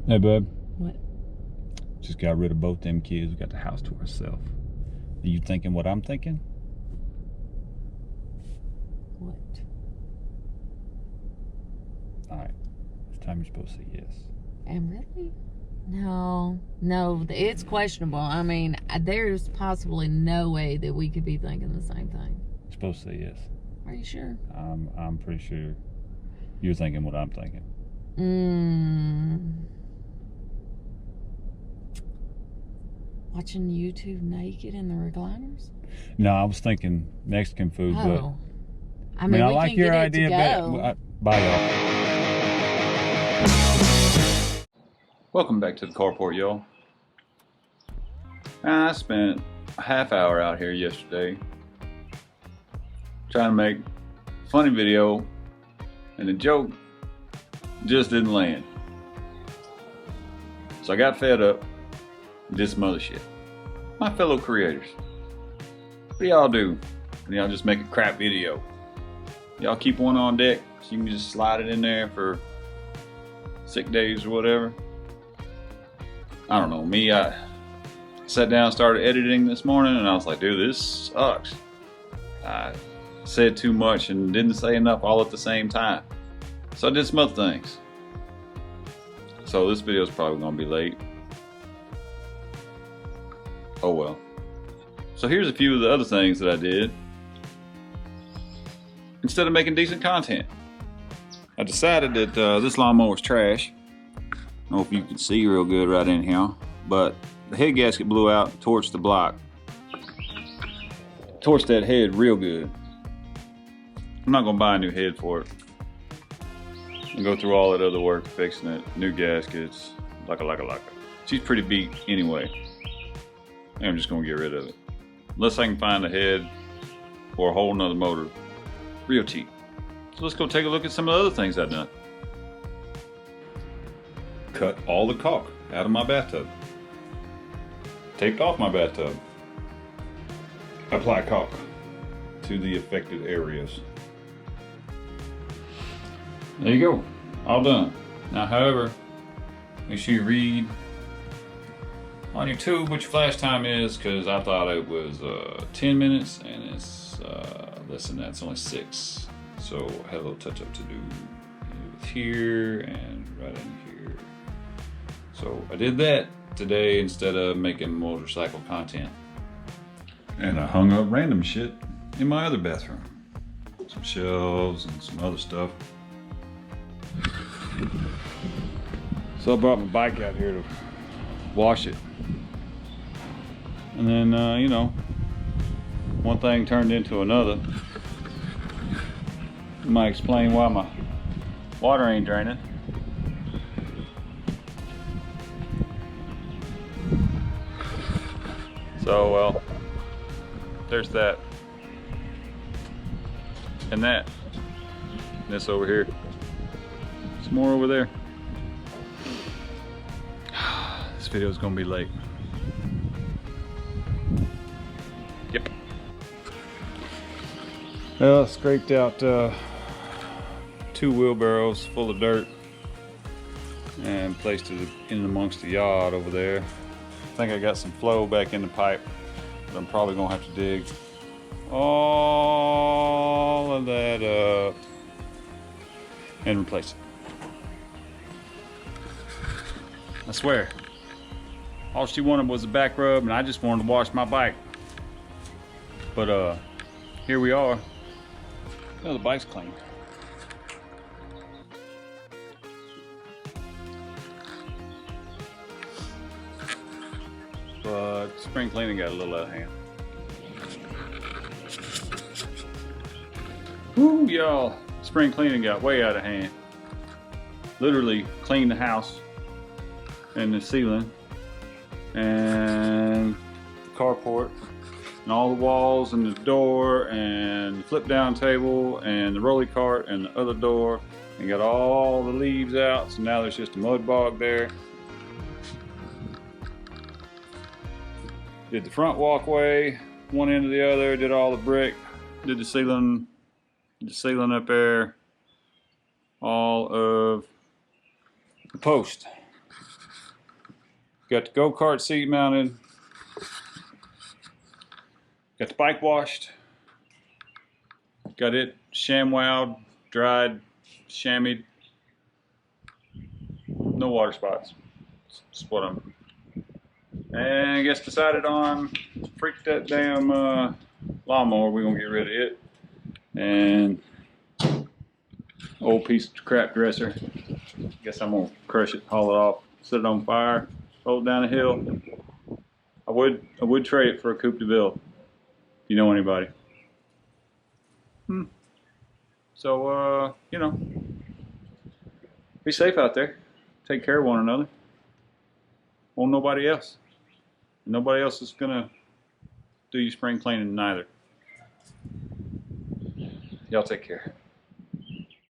Hey, bub. What? Just got rid of both them kids. We got the house to ourselves. Are you thinking what I'm thinking? What? Alright. This time you're supposed to say yes. And really? No, it's questionable. I mean, there's possibly no way that we could be thinking the same thing. You're supposed to say yes. Are you sure? I'm pretty sure you're thinking what I'm thinking. Watching YouTube naked in the recliners? No, I was thinking Mexican food, but I mean, I we like can your get it idea to better. go. Bye, y'all. Welcome back to the carport, y'all. I spent a half hour out here yesterday trying to make a funny video, and the joke just didn't land. So I got fed up and did some other shit. My fellow creators, what do y'all do when y'all just make a crap video? Y'all keep one on deck so you can just slide it in there for sick days or whatever? I don't know, me, I sat down and started editing this morning and I was like, dude, this sucks. I said too much and didn't say enough all at the same time. So I did some other things. So this video is probably gonna be late. Oh well. So here's a few of the other things that I did. Instead of making decent content, I decided that this lawnmower is trash. I don't know if you can see real good right in here, but the head gasket blew out, torched the block. Torched that head real good. I'm not gonna buy a new head for it. And go through all that other work fixing it, new gaskets, laka. She's pretty beat anyway. I'm just gonna get rid of it. Unless I can find a head or a whole nother motor real cheap. So let's go take a look at some of the other things I've done. Cut all the caulk out of my bathtub. Taped off my bathtub. Apply caulk to the affected areas. There you go, all done. Now, however, make sure you read on your tube what your flash time is, because I thought it was 10 minutes and it's less than that, it's only 6. So I had a little touch up to do with here and right in here. So I did that today instead of making motorcycle content. And I hung up random shit in my other bathroom. Some shelves and some other stuff. So I brought my bike out here to wash it. And then, you know, one thing turned into another. You might explain why my water ain't draining. So, well, there's that. And that. This over here. Some more over there. This video is gonna be late. Yep. Well, I scraped out 2 wheelbarrows full of dirt and placed it in amongst the yard over there. I think I got some flow back in the pipe, but I'm probably gonna have to dig all of that up and replace it. I swear, all she wanted was a back rub and I just wanted to wash my bike. But here we are. Oh, the bike's clean. But spring cleaning got a little out of hand. Woo, y'all. Spring cleaning got way out of hand. Literally cleaned the house and the ceiling and the carport and all the walls and the door and the flip down table and the rolly cart and the other door, and got all the leaves out, so now there's just a mud bog there. Did the front walkway, one end to the other, did all the brick, did the ceiling up there, all of the post. Got the go-kart seat mounted. Got the bike washed. Got it ShamWowed, dried, chamoised. No water spots. That's what I'm. And I guess decided on freak that damn lawnmower. We're gonna get rid of it. And old piece of crap dresser. Guess I'm gonna crush it, haul it off, set it on fire, roll it down the hill. I would trade it for a Coupe de Ville, if you know anybody. So you know, be safe out there. Take care of one another. Won't nobody else. Nobody else is gonna do your spring cleaning neither. Y'all take care.